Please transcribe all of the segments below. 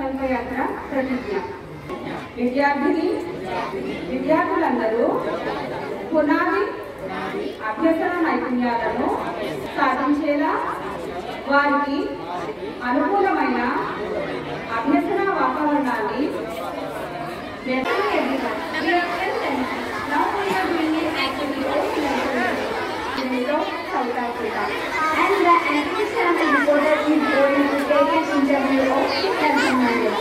సంకల్పయాత్ర ప్రతిజ్ఞ. విద్యార్థులందరూ పునాది అభ్యసన నైపుణ్యాలను సాధించేలా వారికి అనుకూలమైన అభ్యసన వాతావరణాన్ని South Africa. And the entrance ceremony reporter is going to take an interview of Nelson Mandela.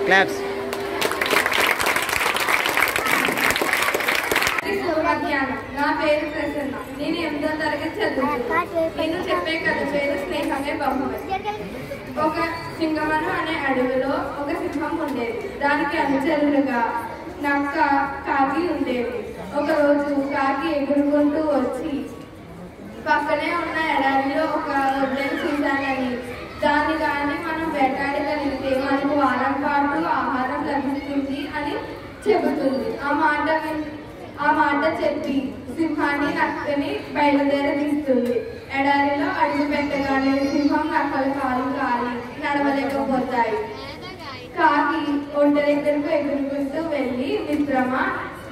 Claps. నా పేరు ప్రసన్న. నేను 8వ తరగతి చదువుతున్నాను. నేను చెప్పే కథ పేరు స్నేహమే బహుమతి. ఒక సింగమను అనే అడవిలో ఒక సింహం ఉండేది. దానికి అనుచరులుగా నక్క, కాకి ఉండేవి. ఒకరోజు కాకి ఎగురుకుంటూ వచ్చి పక్కనే ఉన్న ఎడారిలో ఒక ఒడ్డెను చూశానని, దాన్ని కానీ మనం వేటాడగలిగితే మనకు వారం పాటు ఆహారం లభిస్తుంది అని చెబుతుంది. ఆ మాట చెప్పి సింహాన్ని నక్కని బయలుదేరదీస్తుంది. ఎడారిలో అడుగు పెట్టగానే సింహం నక్కల కాలు కాలి నడవలేకపోతాయి. కాకి ఒంట దగ్గరకు ఎగురుకుంటూ వెళ్ళి, మిత్రమా,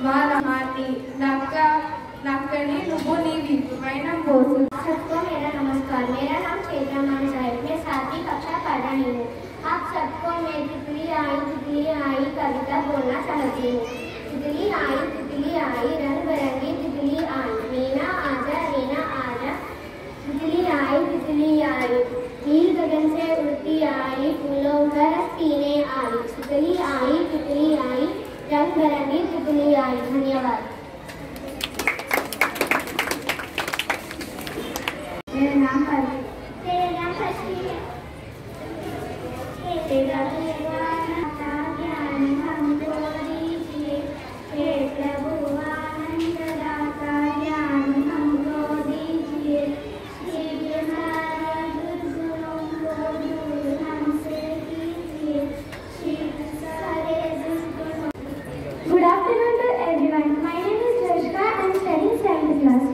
మా రహాన్ని नक्कनी नुबो नी विपैना बोसु। सबको मेरा नमस्कार। मेरा नाम चेतना मानस है। मैं 7वीं कक्षा पढ़ रही हूँ। आप सबको मैं तितली आई कविता बोलना चाहती हूँ। तितली आई रंग बिरंगी तितली आई, रीना आजा तितली आई नील गगन से उड़ती आई, फूलों का रस पीने आई। तितली आई रंग बिरंगी तितली आई। धन्यवाद। मेरा नाम फर्शी है। तेरा ज्ञान हमको दीजिए, हे प्रभु आनंद दाता ज्ञान हमको दीजिए। दुर्गुणों को दूर हमसे कीजिए, सारे दुर्गुणों। Good afternoon to everyone. My name is Joshka. I am studying 7th class.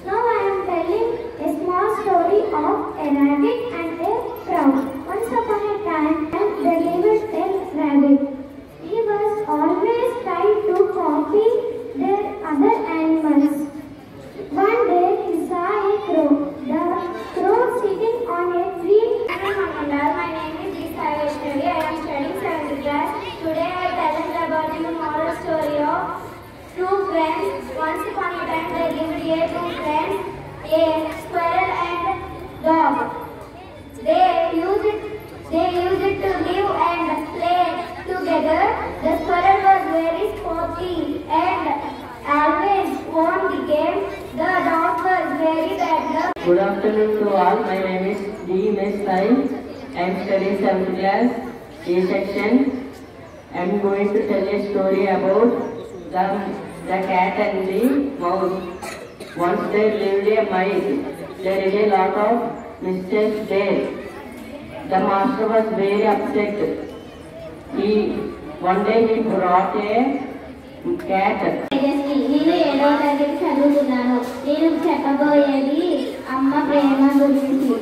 Now I am telling a small story of a squirrel and dog. They use it to live and play together. The squirrel was very sporty and always won the game. The dog was very bad. Good afternoon to all. My name is D. Miss Sai. I am studying 7th class, A section. I am going to tell a story about the cat and the mouse. Once there lived a mice. There is a lot of mistakes there. The master was very upset. One day he brought a cat. నేను 7వ తరగతి చదువుతున్నాను. నేను చెప్పబోయేది అమ్మ ప్రేమ గురించి.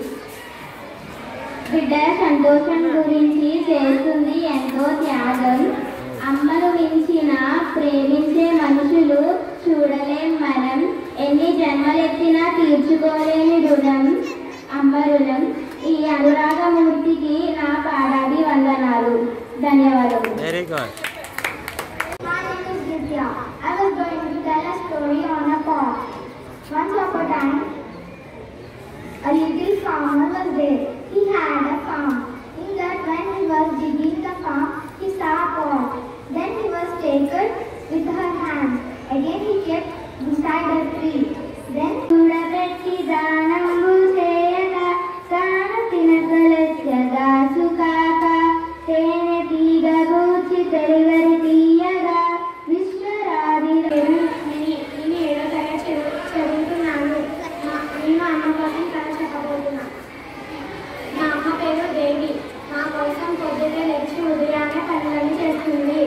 బిడ్డ సంతోషం గురించి చేస్తుంది ఎంతో త్యాగం. అమ్మను మించిన ప్రేమించే మనుషులు చూడలేం మనం. ఎన్ని జన్మలెత్తినా తీర్చుకోలేని రుణం అమ్మ రుణం. ఈ అనురాగమూర్తికి నా పాదాది వందనాలు. ధన్యవాదాలు. Very good. I was going to tell a story on a farm. Once upon a time, a little farmer was there. He had a farm. In that, when he was digging the farm, he saw a pot. Then he was taken with her hand. Again he kept beside a tree. Then చూడబెట్టి దానము చేయగా కాన తినకలెచ్చగా సుకాక తేనె తీగ గూచి తెరువరి తీయగా విశ్వరాది. నేను 7వ తరగతి చదువుతున్నాను. నేను అమ్మ కోసం కథ చెప్పబోతున్నా. మా అమ్మ పేరు దేవి. మా కోసం పొద్దున్నే లేచి ఉదయాన్నే పనులను చేస్తుంది.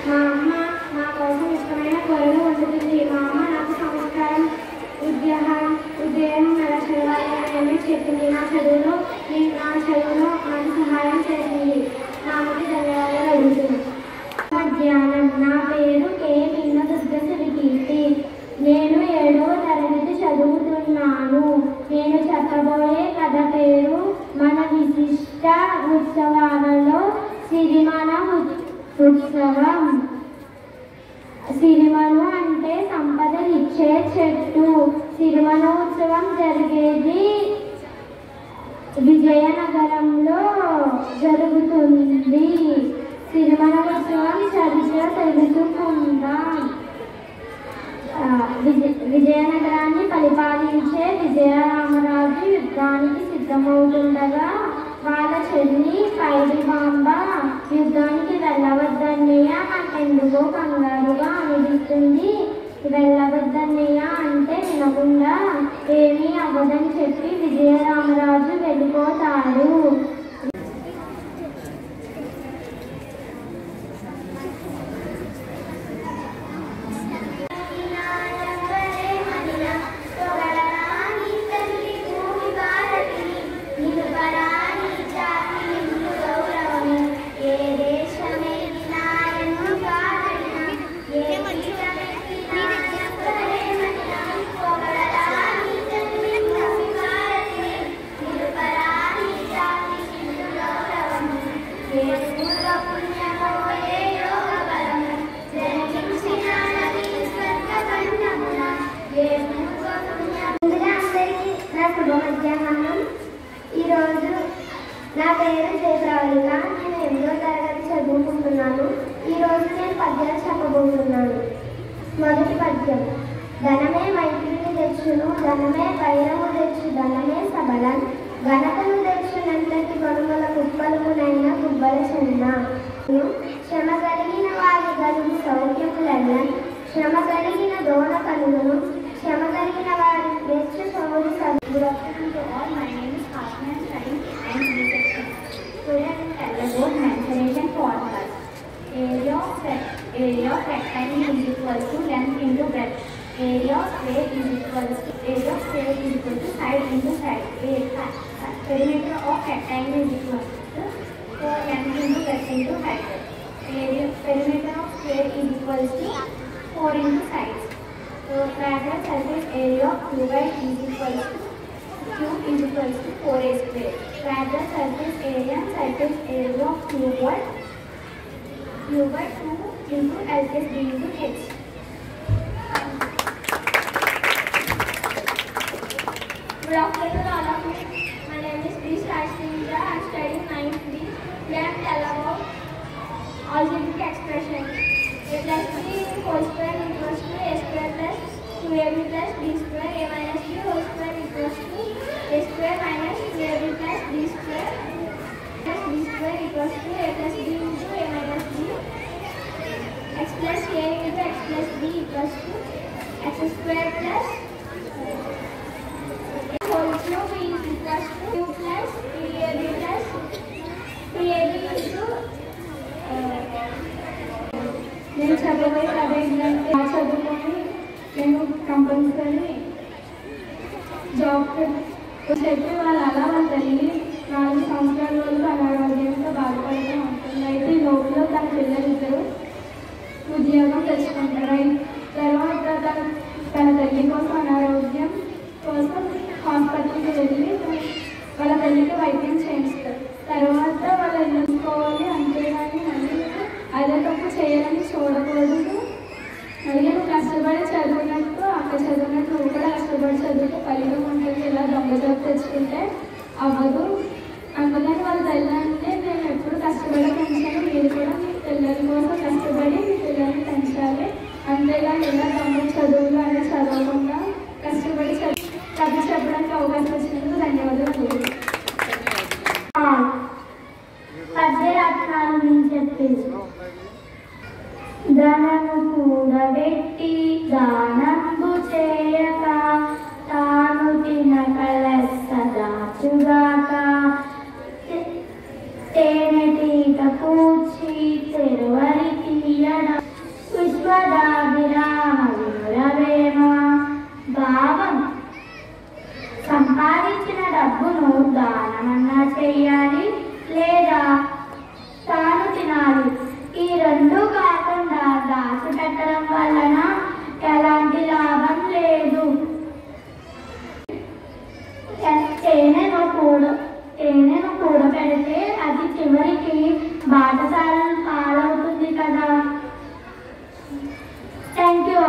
మా అమ్మ మా కోసం ఇష్టమైన కూరలు వండుతుంది. మా అమ్మ నాకు సంస్కారం ఉద్యోగం ఎలా చదవాలని చెప్పింది. నా చదువులో నాకు సహాయం చేసింది. మా అమ్మకి ధన్యవాదాలు అడుగుతున్నాను. మధ్యాహ్నం. నా పేరు కే. దుర్గశ్రీ. నేను 7వ తరగతి చదువుతున్నాను. నేను చెప్పబోయే కథ పేరు మన విశిష్ట ఉత్సవాలలో సిరిమన ఉత్సవం. సిరిమను అంటే సంపదలిచ్చే చెట్టు. సిరిమన ఉత్సవం జరిగేది విజయనగరంలో జరుగుతుంది. సిరిమన ఉత్సవం చరిత్ర తెలుసుకుందాం. విజయనగరాన్ని పరిపాలించే విజయరామరాజు యుద్ధానికి సిద్ధమవుతుండగా వాళ్ళ చెల్లి పైడిమాంబ యుద్ధానికి వెళ్ళవద్దన్నయ్య నాకెందుకో కంగారుగా అనిపిస్తుంది. వెళ్ళవద్దన్నయ్య అంటే వినకుండా ఏమీ అవ్వదని చెప్పి విజయరామరాజు వెళ్ళిపోతాడు. ఈరోజు నా పేరు జయప్రవళిక. నేను 8వ తరగతి చదువుకుంటున్నాను. ఈరోజు నేను పద్యాలు చెప్పబోతున్నాను. మొదటి పద్యం. ధనమే మైత్రిని తెచ్చును, ధనమే వైరము తెచ్చు, ధనమే సబలం, ఘనతను తెచ్చునంతటి గనుమల కుప్పలమునైన గుబ్బల చెన్న. శ్రమ కలిగిన వారి గలుగు సౌఖ్యములన్న, శ్రమ కలిగిన దోణ కలుగును, శ్రమ కలిగిన వారి వెచ్చ సౌరి సదు. Good afternoon to all. My name is Hasna. I am studying 9th B section. Today I will tell about mensuration formulas. Area of rectangle is equal to length into breadth. Area of square is equal to side into side. Perimeter of rectangle is equal to length into breadth into height. Perimeter of square is equal to 4 into sides. So rather surface area of cuboid is equal to cube is equal to 4a square. Rather surface area of cuboid 2 into L plus B into H. equals to a plus b into a minus b. X plus a into x plus b equals to x square plus whole cube is equals to q plus 3ab plus 3ab into నేను చదవబోయే కథ ఏంటంటే చదువుకొని నేను compulsory job చెప్పి వాళ్ళు అలా వాళ్ళ తల్లి 4 సంవత్సరాల వరకు అనారోగ్యంతో బాధపడుతూ ఉంటుంది. అయితే ఈ లోపల తన పిల్లలిద్దరూ ఉద్యోగం తెచ్చుకుంటారు. తర్వాత తన తల్లి కోసం అనారోగ్యం కోసం హాస్పిటల్కి వెళ్ళి వాళ్ళ తల్లికి వైద్యం చేయిస్తారు. తర్వాత వాళ్ళు ఎన్నుకోవాలి, అంతేగాని మళ్ళీ అదే తప్పు చేయాలని చూడకూడదు. మళ్ళీ నువ్వు కష్టపడి చదివినట్టు అక్కడ చదివినట్టు నువ్వు కూడా కష్టపడి చదివితే ఫలితం ఉంటుంది. ఇలా దొంగ జాబ్ తెచ్చుకుంటే అవ్వదు. అందుకని వాళ్ళ తల్లి అంటే నేను ఎప్పుడు కష్టపడి పెంచాను, మీరు కూడా మీ పిల్లల కోసం కష్టపడి మీ పిల్లల్ని పెంచాలి. అంతేగాని ఇలా దొంగ చదువులు అనేది చదవకుండా కష్టపడి కథ చెప్పడానికి అవకాశం వచ్చినందుకు ధన్యవాదాలు. పద్యరత్నాలు నేను చెప్పింది. ధనము కూడబెట్టి దానంబు చేయక తాను తినక లెస్స దాచుగాక తేనెటీగ కూర్చి తెరువరి తీయడం విశ్వదాభిరామ వినురవేమ. భావం సంపాదించిన డబ్బును దానమన్నా చెయ్యాలి లేదా తాను తినాలి. ఈ రెండు కాకుండా దాచిపెట్టడం వలన ఎలాంటి లాభం లేదు. తేనెను కూడబెడితే అది చివరికి బాటసాల పాలవుతుంది కదా. Thank you.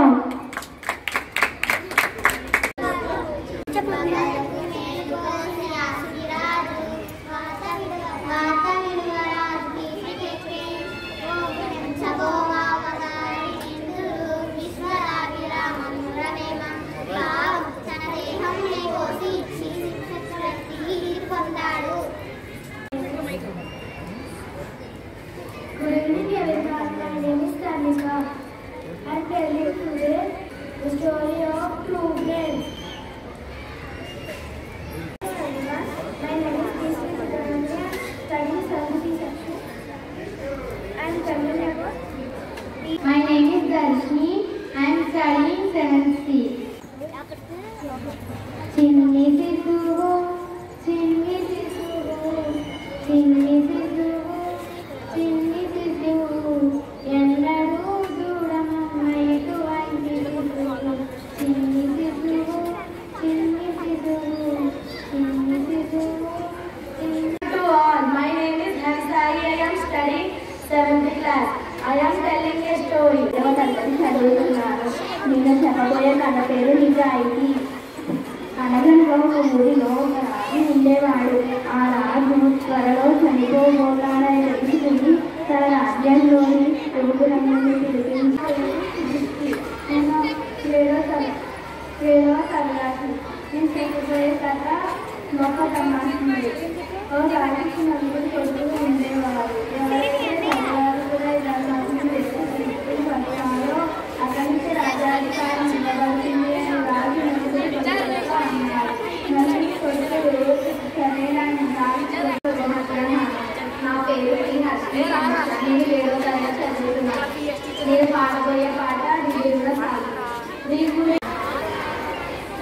Good evening everyone, my name is Karnika. I am telling you today the story of two friends. My name is Disney Sudaranya, studying 7th section. I am telling about. My name is Darshni. I am studying 7th C. చిన్ని సిద్ధువు చిన్ని సిద్ధువు చిన్ని సిద్ధువు చిన్ని సిద్ధువు ఎన్నడూ దూరమమ్మ ఎటువంటి సిద్ధువు చిన్ని సిద్ధువు చిన్ని సిద్ధువు చిన్ని సిద్ధువు. To all, my name is Hansari. I am studying 7th class. I am telling a story. తరగతి చదువుతున్నారు. నేను చెప్పబోయే కథ పేరు నిజాయితీ. అనగనగా ఒక ఊరిలో ఒక రాజు ఉండేవాడు. ఆ రాజు త్వరలో చనిపోబోతాడని తెలుసుకుని తన రాజ్యంలోని యువకులందరినీ పిలిపించి నేను ఏడవ తరగతి నేను చెప్పబోయే కథ గొప్ప తమాషుంది. ఓ రాజుకి నలుగురు కొడుకులు ఉండేవారు. ఎవరైతే చదివారు కూడా ఇలా పడతారో అతనికి రాజాధికారం ఇవ్వబడుతుంది అని రాజు నలుగురు అన్నారు. నలుగురు కొడుకులు సరేనని నా పేరు నేను 7వ తరగతి చదువుతున్నాను. నేను పాడబోయే పాట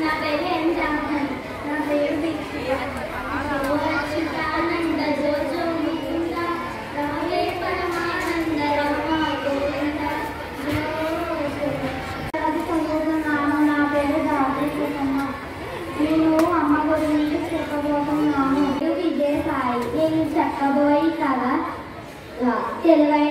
నా పేరు ఏం జామన్. నా పేరు దీక్ష. చిత్తానంద జోజో ముకుంద రాగే పరమానంద రామ గోవింద. చదువుతున్నాను. నా పేరు దాసమ్మ. నేను అమ్మ గురించి చెప్పబోతున్నాను. విజయసాయి. నేను చెప్పబోయే కథ తెలివైన